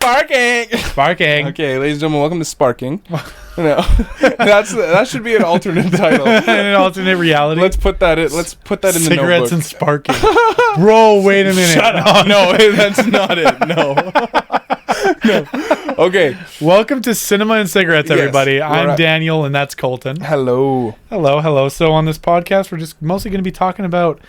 Sparking. Okay, ladies and gentlemen, welcome to Sparking. No, that should be an alternate title. An alternate reality. Let's put that in. Let's put that in the Cigarettes notebook. and sparking. Bro, wait a minute. Shut up. No, that's not it. No. No. Okay. Welcome to Cinema and Cigarettes, everybody. Yes, I'm Daniel, and that's Colten. Hello. Hello. So on this podcast, we're just mostly going to be talking about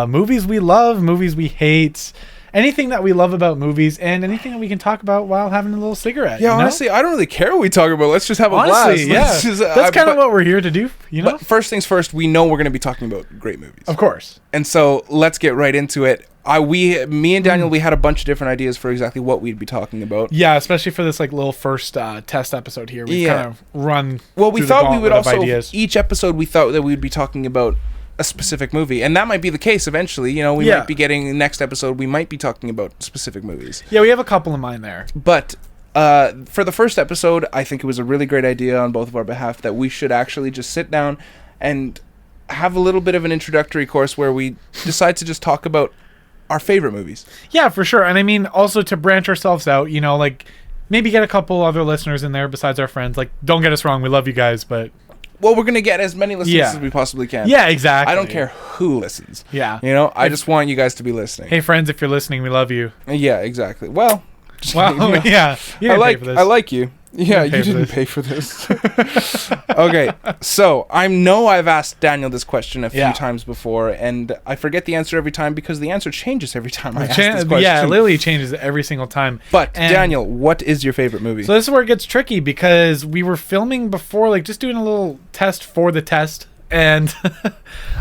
movies we love, movies we hate, anything that we love about movies, and anything that we can talk about while having a little cigarette. Yeah, you know? honestly, I don't really care what we talk about. Let's just have a Honestly, blast. yeah. That's kind of what we're here to do, you know? But first things first, we know we're going to be talking about great movies. Of course. And so let's get right into it. Me and Daniel, we had a bunch of different ideas for exactly what we'd be talking about. Yeah, especially for this like little first test episode here. We kind of run. Well, we thought we would also ideas. Each episode we thought that we would be talking about a specific movie, and that might be the case eventually. You know, we might be getting next episode. We might be talking about specific movies. Yeah, we have a couple in mind there. But for the first episode, I think it was a really great idea on both of our behalf that we should actually just sit down and have a little bit of an introductory course where we decide to just talk about our favorite movies. Yeah, for sure. And I mean, also to branch ourselves out, you know, like maybe get a couple other listeners in there besides our friends. Like, don't get us wrong, we love you guys, but well, we're gonna get as many listeners as we possibly can. Yeah, exactly. I don't care who listens. Yeah, you know, I just want you guys to be listening. Hey, friends, if you're listening, we love you. Yeah, exactly. Well, yeah, you didn't pay for this. I like you. Yeah, you didn't pay for this. Okay, so I've asked Daniel this question a few times before, and I forget the answer every time because the answer changes every time I ask this question. Yeah, it literally changes every single time. But Daniel, what is your favorite movie? So this is where it gets tricky because we were filming before, like just doing a little test for the test, and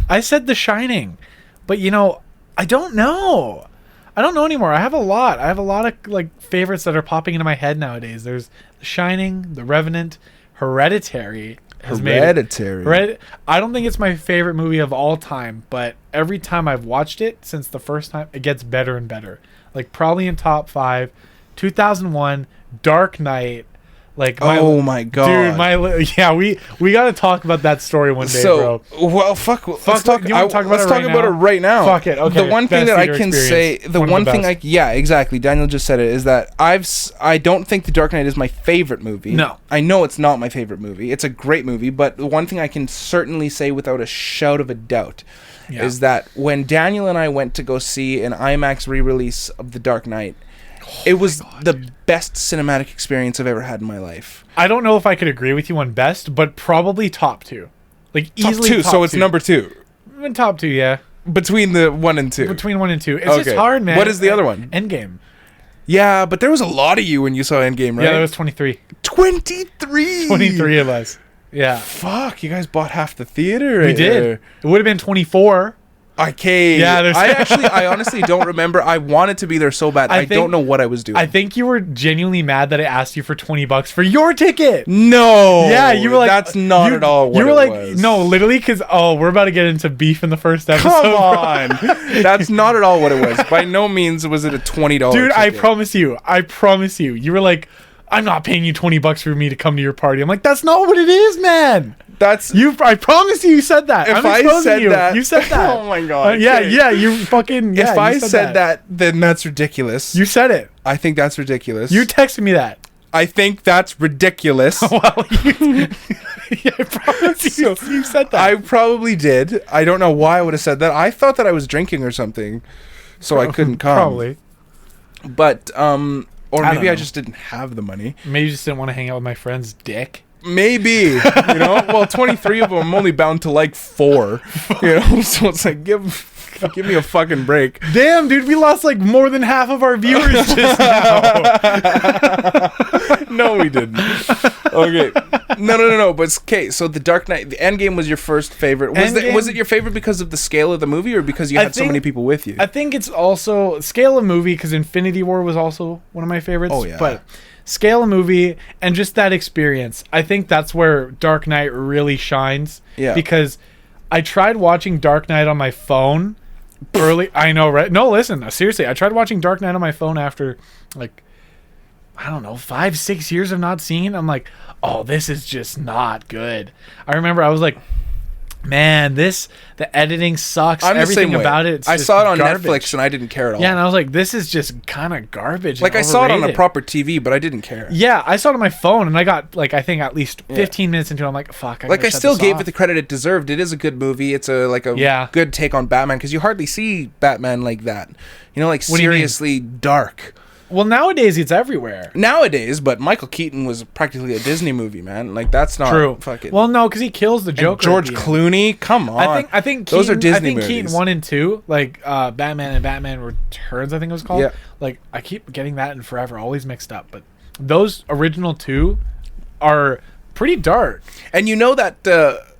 I said The Shining, but you know, I don't know anymore. I have a lot of like favorites that are popping into my head nowadays. There's The Shining, The Revenant, Hereditary. I don't think it's my favorite movie of all time, but every time I've watched it since the first time, it gets better and better. Like probably in top 5, 2001, Dark Knight. Like my god, dude, we got to talk about that story one day, bro. Well, fuck. Let's talk about it right now. Fuck it. Okay. The one thing that I can say, exactly. Daniel just said it. Is that I don't think The Dark Knight is my favorite movie. No, I know it's not my favorite movie. It's a great movie, but the one thing I can certainly say without a shout of a doubt is that when Daniel and I went to go see an IMAX re-release of The Dark Knight, it was the best cinematic experience I've ever had in my life. I don't know if I could agree with you on best, but probably top 2. Like easily top 2. So it's number 2. Top 2, yeah. Between the 1 and 2. Between 1 and 2. It's just hard, man. What is the other one? Endgame. Yeah, but there was a lot of you when you saw Endgame, right? Yeah, there was 23. 23. 23 of us. Yeah. Fuck, you guys bought half the theater. We did. It would have been 24. Okay. Yeah, I honestly don't remember. I wanted to be there so bad. I don't know what I was doing. I think you were genuinely mad that I asked you for $20 for your ticket. No. Yeah, you were like, that's not at all what you were it like, was. No, literally, because we're about to get into beef in the first episode. Come on. That's not at all what it was. By no means was it a $20 Dude, ticket. I promise you. You were like, I'm not paying you $20 for me to come to your party. I'm like, that's not what it is, man. That's you. I promise you said that. If I said that, you said that. Oh my god. Yeah. You fucking. Yeah, if I said that, then that's ridiculous. You said it. I think that's ridiculous. You texted me that. I think that's ridiculous. Well, I promise you said that. I probably did. I don't know why I would have said that. I thought that I was drinking or something, so I couldn't come. Probably. But or maybe I just didn't have the money. Maybe you just didn't want to hang out with my friend's dick. Maybe, you know. Well, 23 of them, I'm only bound to like 4. You know, so it's like give me a fucking break. Damn, dude, we lost like more than half of our viewers just now. No, we didn't. Okay, no. But okay, so The Dark Knight, the Endgame was your first favorite. Was it your favorite because of the scale of the movie, or because you had so many people with you? I think it's also scale of movie because Infinity War was also one of my favorites. Oh yeah, but scale of movie and just that experience. I think that's where Dark Knight really shines. Yeah. Because I tried watching Dark Knight on my phone early. I know, right? No, listen. Seriously, I tried watching Dark Knight on my phone after, like, I don't know, 5-6 years of not seeing. I'm like, oh, this is just not good. I remember I was like Man, the editing sucks. I'm the Everything same way. about it. I saw it on garbage. Netflix and I didn't care at all. Yeah, and I was like, this is just kind of garbage. Like, I saw it on a proper TV, but I didn't care. Yeah, I saw it on my phone, and I got, like, I think at least 15 minutes into it, I'm like, fuck, I still gave it the credit it deserved. It is a good movie. It's a good take on Batman, because you hardly see Batman like that. You know, like, seriously dark. Well, nowadays it's everywhere. Nowadays, but Michael Keaton was practically a Disney movie, man. Like, that's not true. Fucking... Well, no, because he kills the Joker. And George Clooney, come on. I think those are Disney movies. Keaton 1 and 2, like Batman and Batman Returns, I think it was called. Yeah. Like, I keep getting that and Forever always mixed up, but those original 2 are pretty dark. And you know that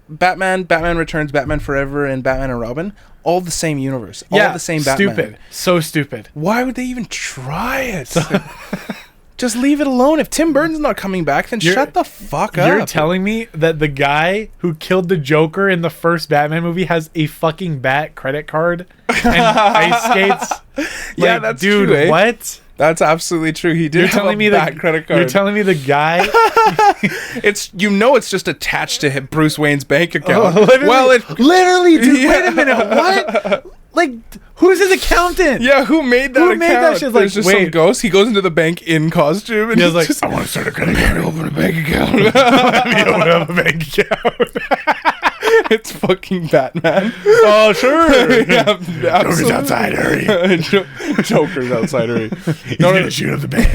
Batman Returns, Batman Forever, and Batman and Robin, all the same universe. All the same Batman. Stupid. So stupid. Why would they even try it? Just leave it alone. If Tim Burton's not coming back, then shut the fuck up. You're telling me that the guy who killed the Joker in the first Batman movie has a fucking bat credit card and ice skates? Yeah, that's true. Dude, what? That's absolutely true. He did have a bat credit card. You're telling me the guy... it's just attached to Bruce Wayne's bank account. Literally, dude, wait a minute, what? Like, who's his accountant? Yeah, who made that account? Made that shit? There's just some ghost. He goes into the bank in costume and he's like, I want to start a credit card and open a bank account. Let me open up a bank account. It's fucking Batman. Oh, sure. Yeah, Joker's outside, hurry. Joker's outside, hurry. He's going to shoot up the bank.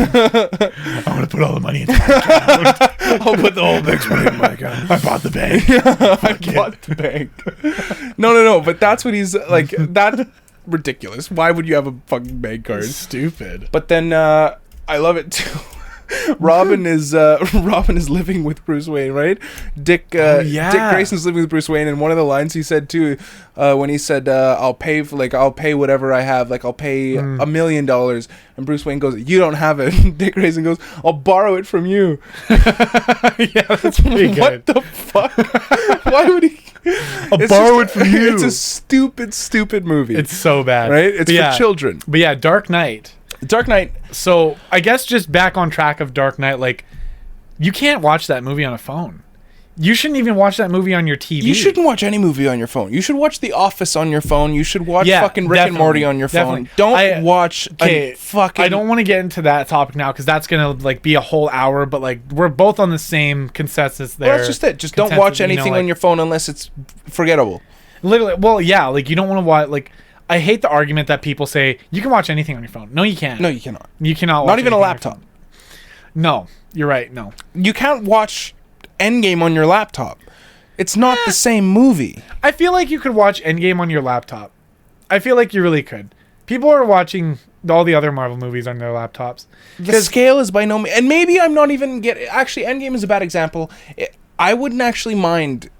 I'm going to put all the money into my account. I'll put the whole next money in my account. I bought the bank. I bought the bank. No, but that's what he's like. That's ridiculous. Why would you have a fucking bank card? It's stupid. But then I love it too. Robin is living with Bruce Wayne, right? Dick Grayson's living with Bruce Wayne, and one of the lines he said too, when he said, "I'll pay whatever I have, like I'll pay $1 million," and Bruce Wayne goes, "You don't have it." Dick Grayson goes, "I'll borrow it from you." Yeah, that's pretty good. What the fuck? Why would he? I'll borrow it from you. It's a stupid movie. It's so bad, right? It's for children. But yeah, Dark Knight. So I guess just back on track of Dark Knight, like, you can't watch that movie on a phone. You shouldn't even watch that movie on your TV. You shouldn't watch any movie on your phone. You should watch The Office on your phone. You should watch fucking Rick and Morty on your phone. Don't watch fucking... I don't want to get into that topic now because that's going to like be a whole hour, but like we're both on the same consensus there. Well, that's just it. Just don't watch anything on your phone unless it's forgettable. Literally, well, yeah, like you don't want to watch... Like, I hate the argument that people say, you can watch anything on your phone. No, you can't. No, you cannot. You cannot watch Not even a laptop. No, you're right, no. You can't watch Endgame on your laptop. It's not the same movie. I feel like you could watch Endgame on your laptop. I feel like you really could. People are watching all the other Marvel movies on their laptops. The scale is by no means... And maybe I'm not even getting... Actually, Endgame is a bad example. I wouldn't actually mind...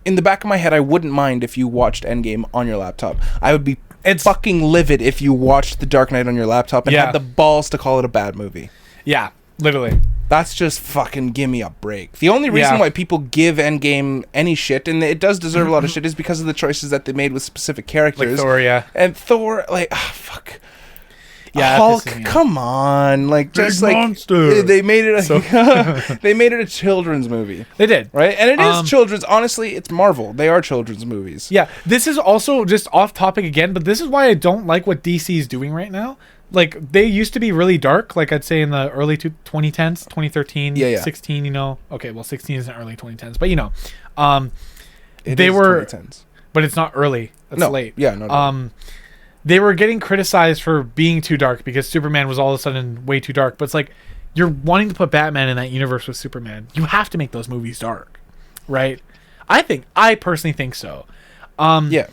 In the back of my head, I wouldn't mind if you watched Endgame on your laptop. I would be fucking livid if you watched The Dark Knight on your laptop and had the balls to call it a bad movie. Yeah, literally. That's just fucking give me a break. The only reason why people give Endgame any shit, and it does deserve a lot of shit, is because of the choices that they made with specific characters. Like Thor, yeah. And Thor, like, fuck. Yeah, Hulk, come on, like just Big like monster. They made it. They made it a children's movie. They did, right? And it is children's. Honestly, it's Marvel. They are children's movies. Yeah, this is also just off topic again, but this is why I don't like what DC is doing right now. Like, they used to be really dark, like I'd say in the early 2010s, 2013, 16. You know, okay, well, 16 isn't early 2010s, but you know, they were 2010s, but it's not early. That's late. Yeah, no. They were getting criticized for being too dark because Superman was all of a sudden way too dark. But it's like, you're wanting to put Batman in that universe with Superman. You have to make those movies dark, right? I personally think so. Yeah.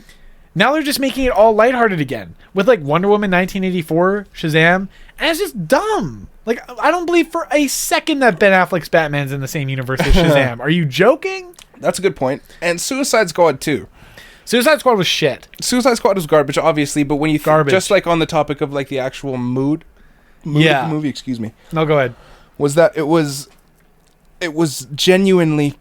Now they're just making it all lighthearted again with like Wonder Woman 1984, Shazam, and it's just dumb. Like, I don't believe for a second that Ben Affleck's Batman's in the same universe as Shazam. Are you joking? That's a good point. And Suicide Squad too. Suicide Squad was shit. Suicide Squad was garbage, obviously, but when you just like on the topic of like the actual mood of the movie, excuse me. No, go ahead. Was that it was genuinely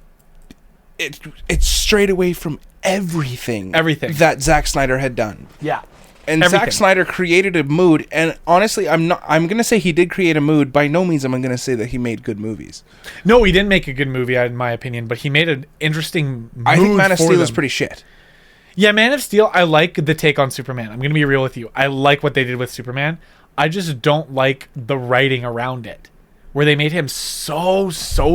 it strayed away from everything that Zack Snyder had done. Yeah. And Zack Snyder created a mood, and honestly, I'm gonna say he did create a mood. By no means am I gonna say that he made good movies. No, he didn't make a good movie, in my opinion, but he made an interesting mood. I think Man of Steel is pretty shit. Yeah, Man of Steel, I like the take on Superman. I'm gonna be real with you. I like what they did with Superman. I just don't like the writing around it, where they made him so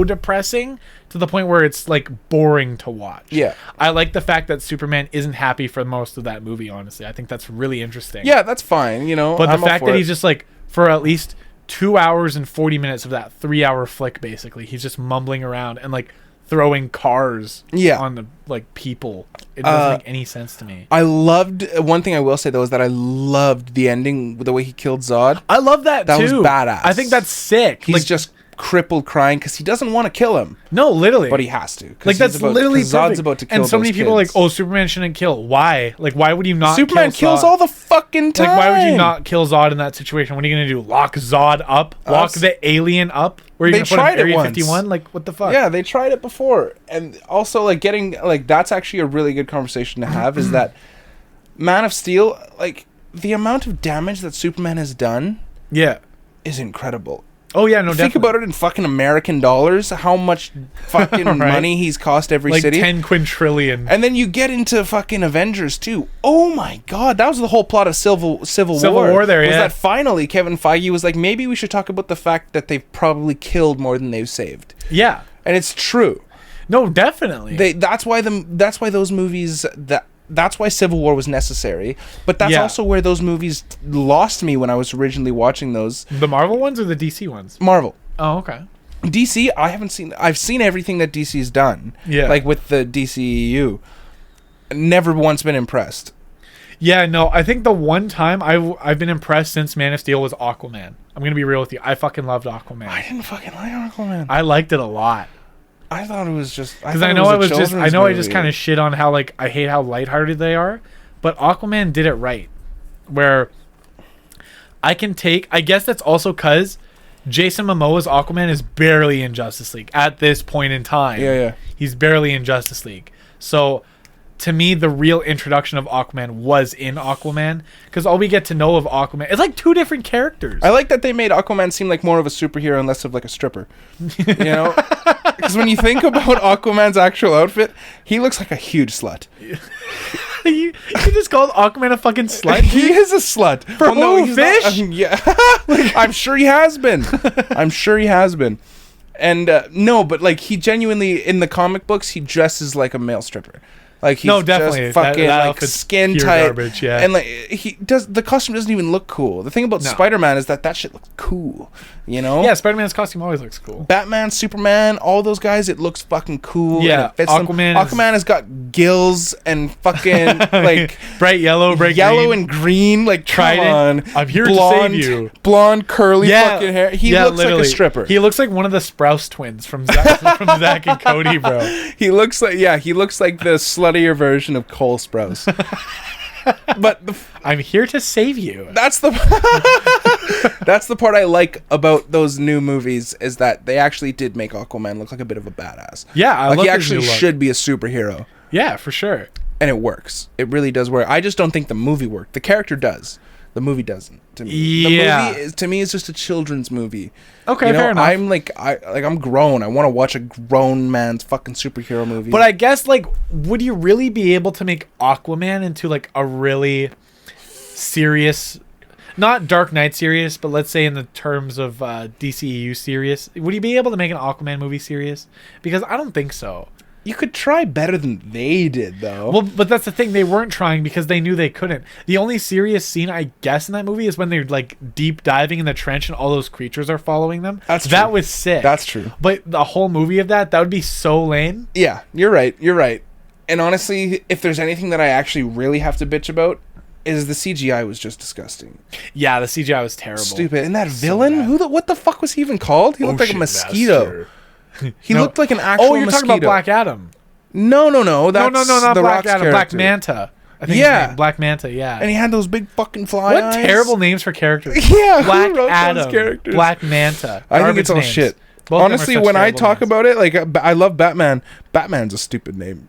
depressing to the point where it's like boring to watch. Yeah. I like the fact that Superman isn't happy for most of that movie, honestly. I think that's really interesting. Yeah, that's fine, you know. But the fact that he's just like, for at least 2 hours and 40 minutes of that 3-hour flick, basically, he's just mumbling around and like throwing cars on the like people. It doesn't make any sense to me. I loved, one thing I will say though is that I loved the ending, the way he killed Zod. I love that too. That was badass. I think that's sick. He's like, just crippled crying because he doesn't want to kill him. No, literally. But he has to. Like, that's literally Zod's about to kill and so many people kids. are like, oh, Superman shouldn't kill. Why? Like, why would you not Superman kill Zod? kills all the fucking time. Like, why would you not kill Zod in that situation? What are you going to do? Lock Zod up? Lock the alien up? Where are you going to put him in Area 51? Like, what the fuck? Yeah, they tried it before. And also, like, getting... Like, that's actually a really good conversation to have, is that Man of Steel, like, the amount of damage that Superman has done is incredible. Oh, yeah, no, definitely. Think about it in fucking American dollars, how much fucking right. money he's cost every like city. 10 quintillion. And then you get into fucking Avengers, too. Oh, my God. That was the whole plot of Civil War. Civil War there, was that finally Kevin Feige was like, maybe we should talk about the fact that they've probably killed more than they've saved. Yeah. And it's true. No, definitely. That's why those movies... That's why Civil War was necessary, but that's also where those movies lost me when I was originally watching those. The Marvel ones or the DC ones? Marvel. Oh, okay. DC, I haven't seen. I've seen everything that DC's done. Yeah. Like with the DCEU. Never once been impressed. Yeah, no, I think the one time I've been impressed since Man of Steel was Aquaman. I'm gonna be real with you. I fucking loved Aquaman. I didn't fucking like Aquaman. I liked it a lot. I thought it was just because I just kind of shit on how like I hate how lighthearted they are, but Aquaman did it right, where I guess that's also because Jason Momoa's Aquaman is barely in Justice League at this point in time. Yeah. He's barely in Justice League, so to me the real introduction of Aquaman was in Aquaman, because all we get to know of Aquaman, it's like two different characters. I like that they made Aquaman seem like more of a superhero and less of like a stripper. You know. Because when you think about Aquaman's actual outfit, he looks like a huge slut. you just called Aquaman a fucking slut? He is a slut. For who? Fish? Yeah. I'm sure he has been. And no, but like he genuinely, in the comic books, he dresses like a male stripper. Like he's definitely just fucking that like skin tight, garbage, and like the costume doesn't even look cool. The thing about Spider-Man is that shit looks cool, you know? Yeah, Spider-Man's costume always looks cool. Batman, Superman, all those guys, it looks fucking cool. Yeah, and it fits Aquaman has got gills and fucking like bright yellow, green. And green. Like Trident. Come on, I'm here to save you. Blonde, curly fucking hair. He looks literally like a stripper. He looks like one of the Sprouse twins from Zack and Cody, bro. He looks like the sluttier version of Cole Sprouse. But I'm here to save you. That's the part I like about those new movies, is that they actually did make Aquaman look like a bit of a badass. Yeah, I like love he actually should be a superhero. Yeah, for sure. And it works. It really does work. I just don't think the movie worked. The character does. The movie doesn't. To me, yeah. The movie to me is just a children's movie. Okay, fair enough. I'm grown. I want to watch a grown man's fucking superhero movie. But I guess, like, would you really be able to make Aquaman into like a really serious, not Dark Knight serious, but let's say in the terms of DCEU serious, would you be able to make an Aquaman movie serious? Because I don't think so. You could try better than they did, though. Well, but that's the thing. They weren't trying because they knew they couldn't. The only serious scene, I guess, in that movie is when they're, like, deep diving in the trench and all those creatures are following them. That was sick. That's true. But the whole movie of that would be so lame. Yeah, you're right. And honestly, if there's anything that I actually really have to bitch about, is the CGI was just disgusting. Yeah, the CGI was terrible. Stupid. And that villain, what the fuck was he even called? He looked like a mosquito. Master. He looked like an actual mosquito. Oh, you're talking about Black Adam. No. That's not the Black Rock's Adam. character. Black Manta. I think his name, Black Manta, yeah. And he had those big fucking fly eyes. What terrible names for characters. Yeah, Black who wrote Adam, those characters? Black Manta. I think it's all shit. Both of them are Honestly, such when I terrible talk names. about it, like I love Batman. Batman's a stupid name.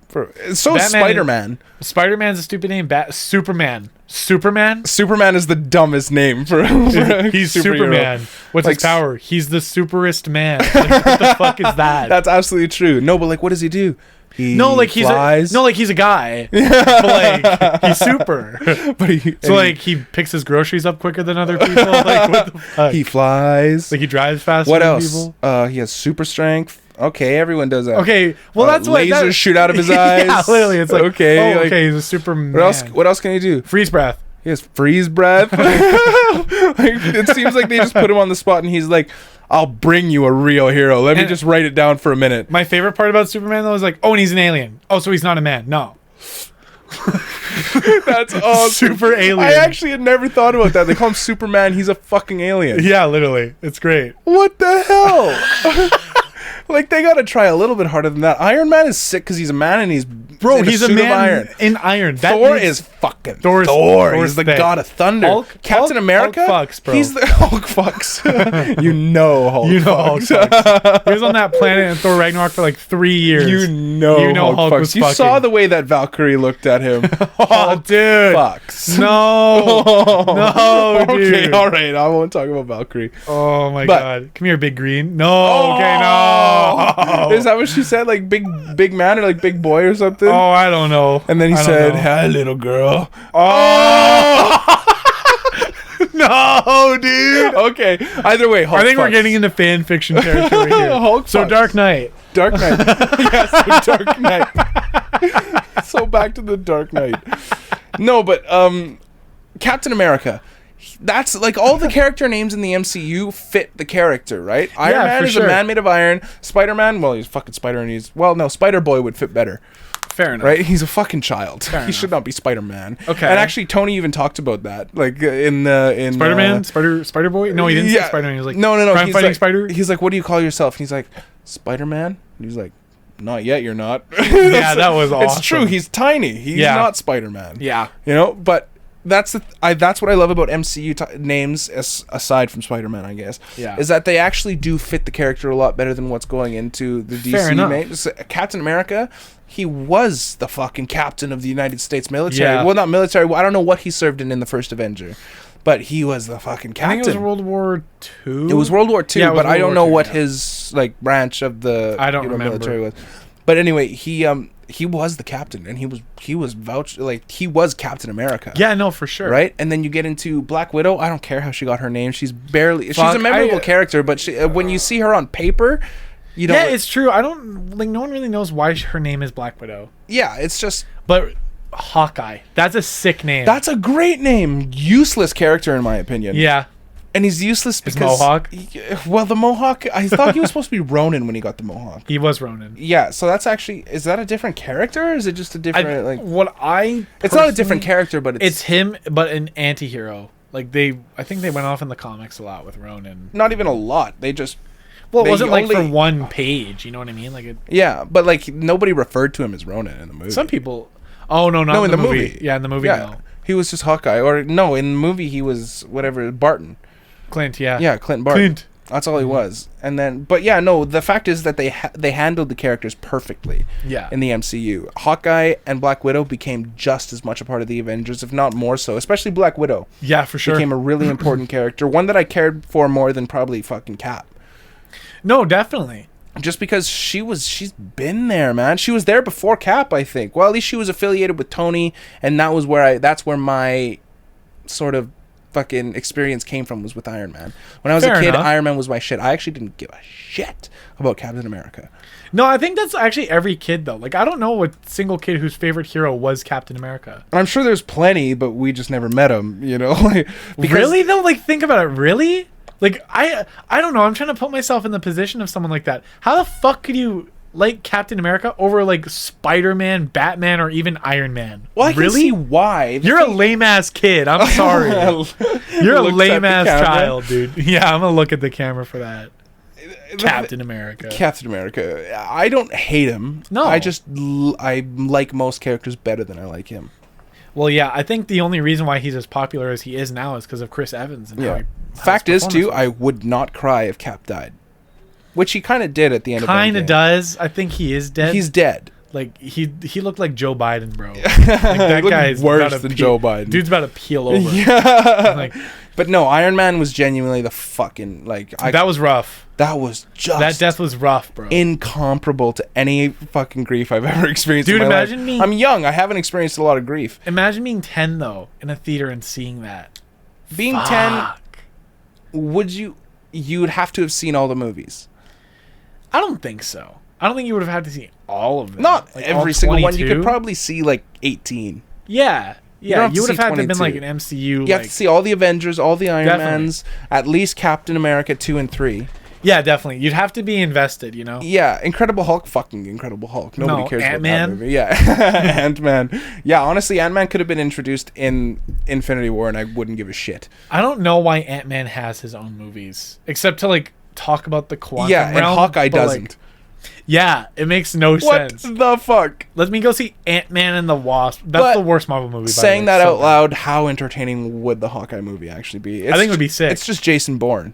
So is Spider-Man. Spider-Man's a stupid name. Superman. Superman? Superman is the dumbest name for He's superhero. Superman. What's Like, his power? He's the superest man. Like, what the fuck is that? That's absolutely true. No, but like, what does he do? He flies. He's a guy. But like he's super. But He picks his groceries up quicker than other people. Like what the fuck? he flies. Like he drives faster What than else? people. He has super strength. Okay, everyone does that. Okay, well that's what lasers shoot out of his eyes. Yeah, literally, it's like okay, okay, he's a Superman. What else can he do? Freeze breath. He has freeze breath. It seems like they just put him on the spot, and he's like, "I'll bring you a real hero. Let me just write it down for a minute." My favorite part about Superman though is like, oh, and he's an alien. Oh, so he's not a man. No. That's awesome. Super alien. I actually had never thought about that. They call him Superman. He's a fucking alien. Yeah, literally, it's great. What the hell? Like, they gotta try a little bit harder than that. Iron Man is sick because he's a man and he's He's a suit of man iron. in iron. Thor is fucking Thor. He's the god of thunder. Captain Hulk America. fucks, bro. He's the Hulk fucks. You know Hulk. Hulk fucks. fucks. He was on that planet in Thor Ragnarok for like 3 years. You know Hulk fucks. was You fucking. saw the way that Valkyrie looked at him. Oh, dude. Fucks. No. No, dude. Okay, all right. I won't talk about Valkyrie. Oh my But- god. Come here, big green. No. Okay, no. Is that what she said? Like big man or like big boy or something? Oh, I don't know. And then he I don't said, know. "Hi, little girl." Oh. No, dude. Okay. Either way, Hulk I think we're fucks. getting into fan fiction territory here. Hulk So fucks. Dark Knight. Dark Knight. Yes, the Dark Knight. So back to the Dark Knight. No, but Captain America. That's like all the character names in the MCU fit the character, right? Iron Man for is sure. a man made of iron. Spider-Man, well, he's fucking Spider, and Spider-Boy would fit better. Fair enough. Right? He's a fucking child. Fair He enough. should not be Spider-Man. Okay. And actually, Tony even talked about that, like in Spider-Man? Spider Boy? No, he didn't say Spider-Man. He was like, no. crime He's fighting like, spider? He's like, "What do you call yourself?" And he's like, "Spider-Man." And he's like, "Not yet. You're not." Yeah, that was awesome. It's true. He's tiny. He's not Spider-Man. Yeah. You know, but that's that's what I love about MCU names, aside from Spider-Man, I guess. Yeah. Is that they actually do fit the character a lot better than what's going into the Fair DC enough. names. Captain America, he was the fucking captain of the United States military. Yeah. Well, not military. I don't know what he served in the first Avenger, but he was the fucking I captain. think it was World War II. It was World War II, Yeah, it was but I World don't War know II, what yeah. his like branch of the I don't remember. military was. But anyway, he was the captain, and he was vouched like he was Captain America. Yeah, no, for sure. Right, and then you get into Black Widow. I don't care how she got her name. She's she's Fuck, a memorable character, but when you see her on paper, you don't. Yeah, it's true. I don't like. No one really knows why her name is Black Widow. Yeah, it's just But Hawkeye. That's a sick name. that's a great name. Useless character in my opinion. yeah. and he's useless His because mohawk? Well, the mohawk. I thought he was supposed to be Ronin when he got the mohawk. He was Ronin. Yeah, so that's actually, is that a different character, or is it just a different It's not a different character, but it's him, but an anti-hero. Like I think they went off in the comics a lot with Ronin. not even a lot. They just Well, it they wasn't like for only- one page. You know what I mean? Like yeah, but like nobody referred to him as Ronin in the movie. some people. Oh no, not No, in the movie. Yeah, in the movie. Yeah, No. he was just Hawkeye, or no, in the movie he was whatever Barton. Clint. Yeah. Yeah, Clint Barton. Clint. That's all he was. And then, but yeah, no. The fact is that they handled the characters perfectly. Yeah. In the MCU, Hawkeye and Black Widow became just as much a part of the Avengers, if not more so. Especially Black Widow Yeah, for sure. became a really important character, one that I cared for more than probably fucking Cap. No, definitely. Just because she's been there, man. She was there before Cap, I think. Well, at least she was affiliated with Tony, and that's where my sort of fucking experience came from, was with Iron Man. When I was Fair a kid, enough. Iron Man was my shit. I actually didn't give a shit about Captain America. No, I think that's actually every kid though. Like I don't know a single kid whose favorite hero was Captain America. And I'm sure there's plenty, but we just never met them, you know? Because- Really though? Like think about it. Really? Like I don't know. I'm trying to put myself in the position of someone like that. How the fuck could you like Captain America over like Spider-Man, Batman, or even Iron Man? Well, I can really? see why. You're a lame ass kid. I'm sorry. You're a Looks at lame the ass camera. child, dude. Yeah, I'm gonna look at the camera for that. Captain America. Captain America. I don't hate him. No. I just I like most characters better than I like him. Well, yeah, I think the only reason why he's as popular as he is now is because of Chris Evans. And how Yeah. he- how Fact his is, too, performance I would not cry if Cap died. which he kind of did at the end. Kind of does. I think he is dead. He's dead. Like he looked like Joe Biden, bro. Like, that guy's worse than Joe Biden. Dude's about to peel over. Yeah. Like, but no, Iron Man was genuinely the fucking that was rough. That was just that death was rough, bro. Incomparable to any fucking grief I've ever experienced. Dude, in my imagine life. me. I'm young. I haven't experienced a lot of grief. Imagine being 10 though in a theater and seeing that. Being 10, you'd have to have seen all the movies. I don't think so. I don't think you would have had to see all of them. Not like, every single one. You could probably see like 18. Yeah. Yeah, you would have had to have been like an MCU. You have to see all the Avengers, all the Iron Mans, at least Captain America 2 and 3. Yeah, definitely. You'd have to be invested, you know? Yeah, Incredible Hulk, fucking Incredible Hulk. Nobody cares Ant-Man. about that movie. Yeah, Ant-Man. Yeah, honestly, Ant-Man could have been introduced in Infinity War and I wouldn't give a shit. I don't know why Ant-Man has his own movies, except to like talk about the quantum realm. And Hawkeye doesn't. Like, yeah, it makes no sense. What the fuck? Let me go see Ant-Man and the Wasp. That's the worst Marvel movie, by saying the way. that out loud, how entertaining would the Hawkeye movie actually be? I think it would be sick. It's just Jason Bourne.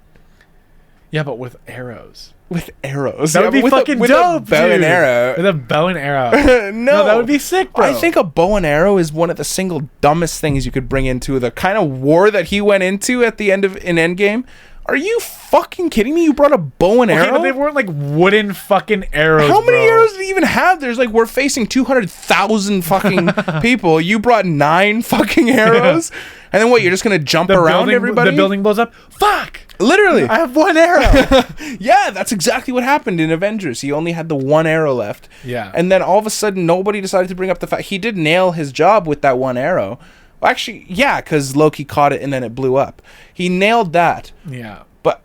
Yeah, but with arrows. With arrows. That would be fucking dope, with a bow and arrow. With a bow and arrow. No, that would be sick, bro. I think a bow and arrow is one of the single dumbest things you could bring into the kind of war that he went into at the end of in Endgame. Are you fucking kidding me? You brought a bow and arrow? But they weren't like wooden fucking arrows. How many arrows do you even have? There's like, we're facing 200,000 fucking people. You brought 9 fucking arrows? And then what, you're just going to jump around everybody? The building blows up? Fuck! Literally. I have 1 arrow. Yeah, that's exactly what happened in Avengers. He only had the 1 arrow left. Yeah. And then all of a sudden, nobody decided to bring up the fact he did nail his job with that 1 arrow. Well, actually, yeah, because Loki caught it and then it blew up. He nailed that. Yeah. But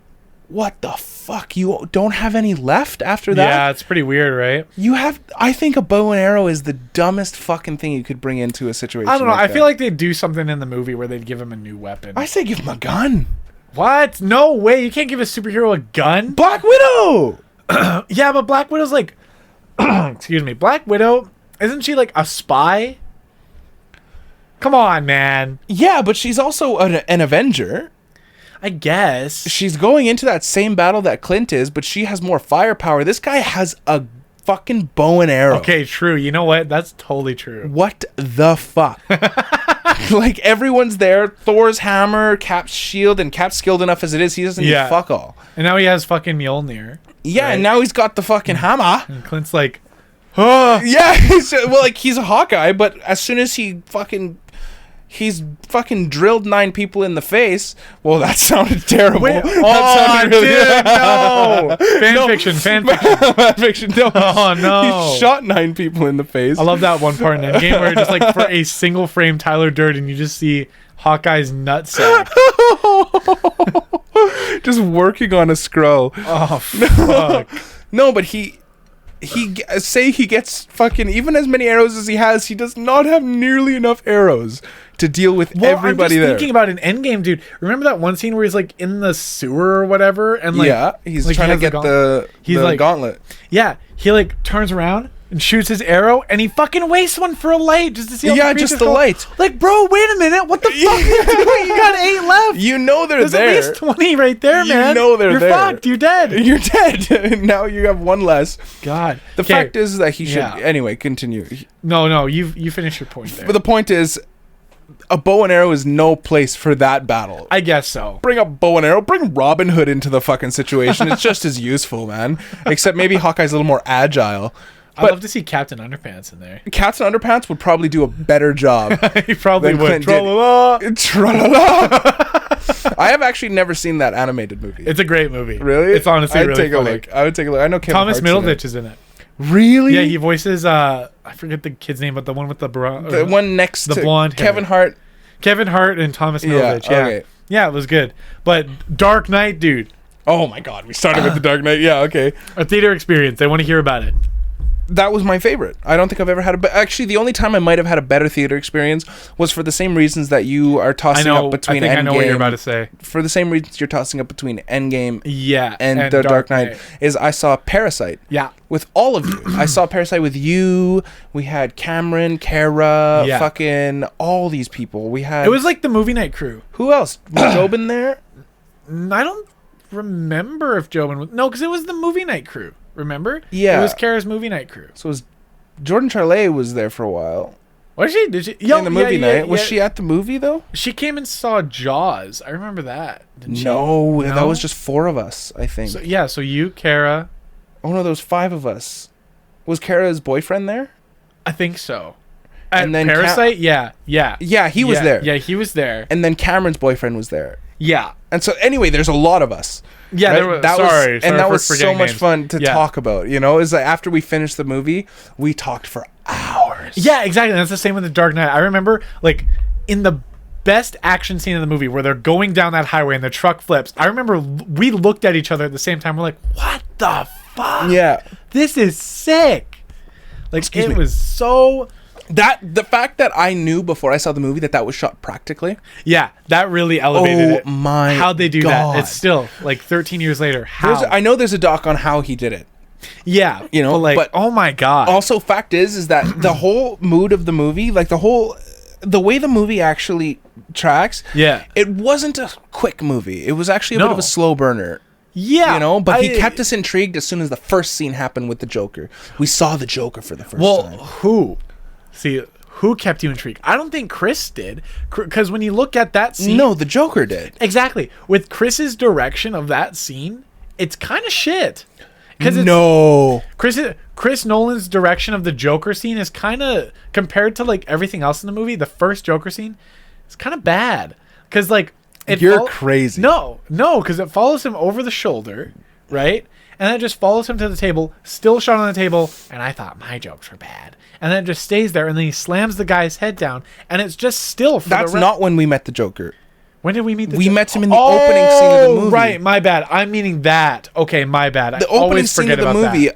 what the fuck? You don't have any left after that? Yeah, it's pretty weird, right? You have... I think a bow and arrow is the dumbest fucking thing you could bring into a situation. I don't know. Like I feel like they'd do something in the movie where they'd give him a new weapon. I say give him a gun. What? No way. You can't give a superhero a gun. Black Widow! Yeah, but Black Widow's like... excuse me. Black Widow, isn't she like a spy? Come on, man. Yeah, but she's also an Avenger. I guess. She's going into that same battle that Clint is, but she has more firepower. This guy has a fucking bow and arrow. Okay, true. You know what? That's totally true. What the fuck? Like, everyone's there. Thor's hammer, Cap's shield, and Cap's skilled enough as it is. He doesn't need fuck all. And now he has fucking Mjolnir. Yeah, right? And now he's got the fucking hammer. And Clint's like, oh. Yeah, he's a Hawkeye, but as soon as he's fucking drilled 9 people in the face. Well, that sounded terrible. Wait, that sounded no. Fan fiction. No. Oh, no. He shot 9 people in the face. I love that one part in Endgame where just like for a single frame Tyler Durden, you just see Hawkeye's nutsack. Just working on a Skrull. Oh, fuck. No, but he gets fucking even as many arrows as he has, he does not have nearly enough arrows to deal with everybody there. I'm just thinking about an Endgame, dude. Remember that one scene where he's like in the sewer or whatever, and like he's like trying to get the gauntlet. Yeah, he like turns around and shoots his arrow, and he fucking wastes one for a light just to see. How just the light. Like, bro, wait a minute, what the fuck are you doing? You got 8 left. You know There's there. There's at least 20 right there, man. You know they're You're there. Fucked. You're dead. You're dead. Now you have 1 less. God. The fact is that he should. Anyway, continue. No, you finish your point there. But the point is, a bow and arrow is no place for that battle. I guess so. Bring up bow and arrow. Bring Robin Hood into the fucking situation. It's just as useful, man. Except maybe Hawkeye's a little more agile. I'd love to see Captain Underpants in there. Captain Underpants would probably do a better job. He probably would. Tra-la-la. I have actually never seen that animated movie. It's a great movie. Really? It's honestly really funny. I would take a look. I know Kevin Thomas Hart's Middleditch is in it. Really? Yeah, he voices I forget the kid's name, but the one with the one next to blonde Kevin Hart. Kevin Hart and Thomas Middleditch. Yeah. Okay. Yeah, it was good. But Dark Knight, dude. Oh my god, we started with the Dark Knight. Yeah, okay. A theater experience. I want to hear about it. That was my favorite. I don't think I've ever had actually, the only time I might have had a better theater experience was for the same reasons that you are tossing up between Endgame. I know what you're about to say. For the same reasons you're tossing up between Endgame and the Dark Knight. Is I saw Parasite. Yeah. With all of you. I saw Parasite with you. We had Cameron, Kara, fucking all these people. We had... It was like the movie night crew. Who else? Was Jobin there? I don't remember if Jobin was... No, because it was the movie night crew. Remember? Yeah. It was Kara's movie night crew. So it was Jordan Charlet was there for a while. Was she? Did she? In the movie night. Was she at the movie, though? She came and saw Jaws. I remember that. Didn't No, she? that was just 4 of us, I think. So you, Kara... Oh, no, there was 5 of us. Was Kara's boyfriend there? I think so. And then Parasite? Yeah. Yeah, he was there. Yeah, he was there. And then Cameron's boyfriend was there. Yeah. And so, anyway, there's a lot of us. Yeah, right? sorry and that was so much names. fun to talk about. You know, is like after we finished the movie, we talked for hours. Yeah, exactly. That's the same with The Dark Knight. I remember, like, in the best action scene in the movie where they're going down that highway and the truck flips. I remember we looked at each other at the same time. We're like, "What the fuck? Yeah, this is sick." Like, it was so. The fact that I knew before I saw the movie that was shot practically. Yeah, that really elevated it. Oh my! How'd they do God. that? It's still like 13 years later. How? I know there's a doc on how he did it. Yeah, you know, but oh my God. Also, fact is that the whole mood of the movie, like the way the movie actually tracks. Yeah, it wasn't a quick movie. It was actually a bit of a slow burner. Yeah, you know, but he kept us intrigued as soon as the first scene happened with the Joker. We saw the Joker for the first time. Who? See, who kept you intrigued? I don't think Chris did, because when you look at that scene... No, the Joker did. Exactly. With Chris's direction of that scene, it's kind of shit. No. Chris Nolan's direction of the Joker scene is kind of, compared to like everything else in the movie, the first Joker scene, it's kind of bad. Because like... You're crazy. No, because it follows him over the shoulder, right? And then it just follows him to the table, still shot on the table, and I thought my jokes were bad. And then it just stays there, and then he slams the guy's head down, and it's just still for That's not when we met the Joker. When did we meet the Joker? We met him in the opening scene of the movie. Right, my bad. I'm meaning that. Okay, my bad. The opening scene of the movie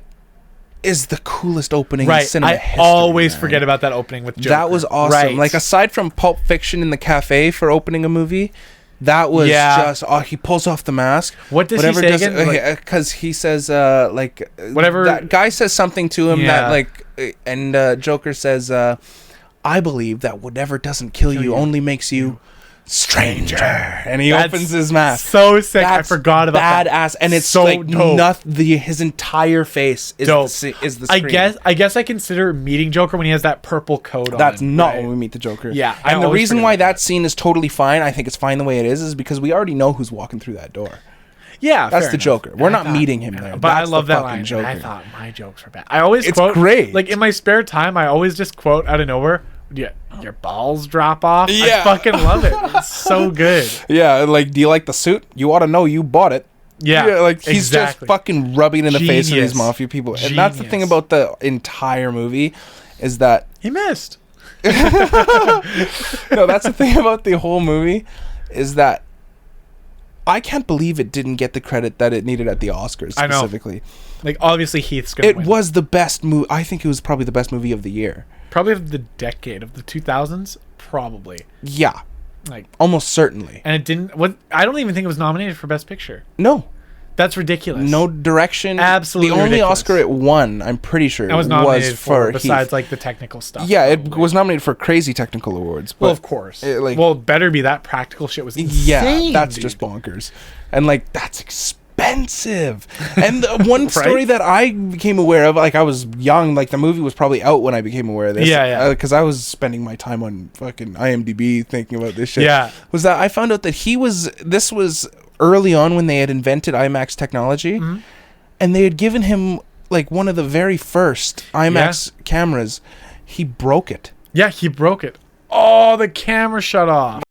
is the coolest opening in cinema history. I always forget about that opening with Joker. That was awesome. Right. Like, aside from Pulp Fiction in the cafe for opening a movie... That was just... Oh, he pulls off the mask. What does he say again? Because he says, like... Whatever... That guy says something to him that, like... And Joker says, I believe that whatever doesn't kill you only makes you... stranger. And he opens his mask. So sick. I forgot about that. Badass. And it's so like dope. His entire face is dope. The screen. I guess I consider meeting Joker when he has that purple coat on. That's not when we meet the Joker. Yeah. And the reason why that scene is totally fine, I think it's fine the way it is because we already know who's walking through that door. Yeah, that's the Joker. We're not meeting him there. But I love that line. Joker. I thought my jokes were bad. I always quote. It's great. Like in my spare time, I always just quote out of nowhere. Yeah, your balls drop off. Yeah. I fucking love it. It's so good. Yeah, like, do you like the suit? You ought to know you bought it. Yeah, like he's just fucking rubbing in the face of these mafia people. And that's the thing about the entire movie is that he missed. No, that's the thing about the whole movie is that I can't believe it didn't get the credit that it needed at the Oscars specifically. I know. Like, obviously Heath's gonna win. It was the best movie. I think it was probably the best movie of the year. Probably of the decade, of the 2000s, probably. Yeah. Like, almost certainly. And it didn't... I don't even think it was nominated for Best Picture. No. That's ridiculous. No direction. Absolutely The only ridiculous. Oscar it won, I'm pretty sure, was nominated was for besides Heath. like the technical stuff. Yeah, it was nominated for crazy technical awards. But well, of course. Well, it better be. That practical shit was insane. Yeah, that's just bonkers. And like, that's expensive. And the one story that I became aware of, like, I was young, like the movie was probably out when I became aware of this. Yeah. Because I was spending my time on fucking IMDb thinking about this shit. Yeah. Was that I found out that this was early on when they had invented IMAX technology, and they had given him like one of the very first IMAX cameras. He broke it. Yeah, he broke it. Oh, the camera shut off.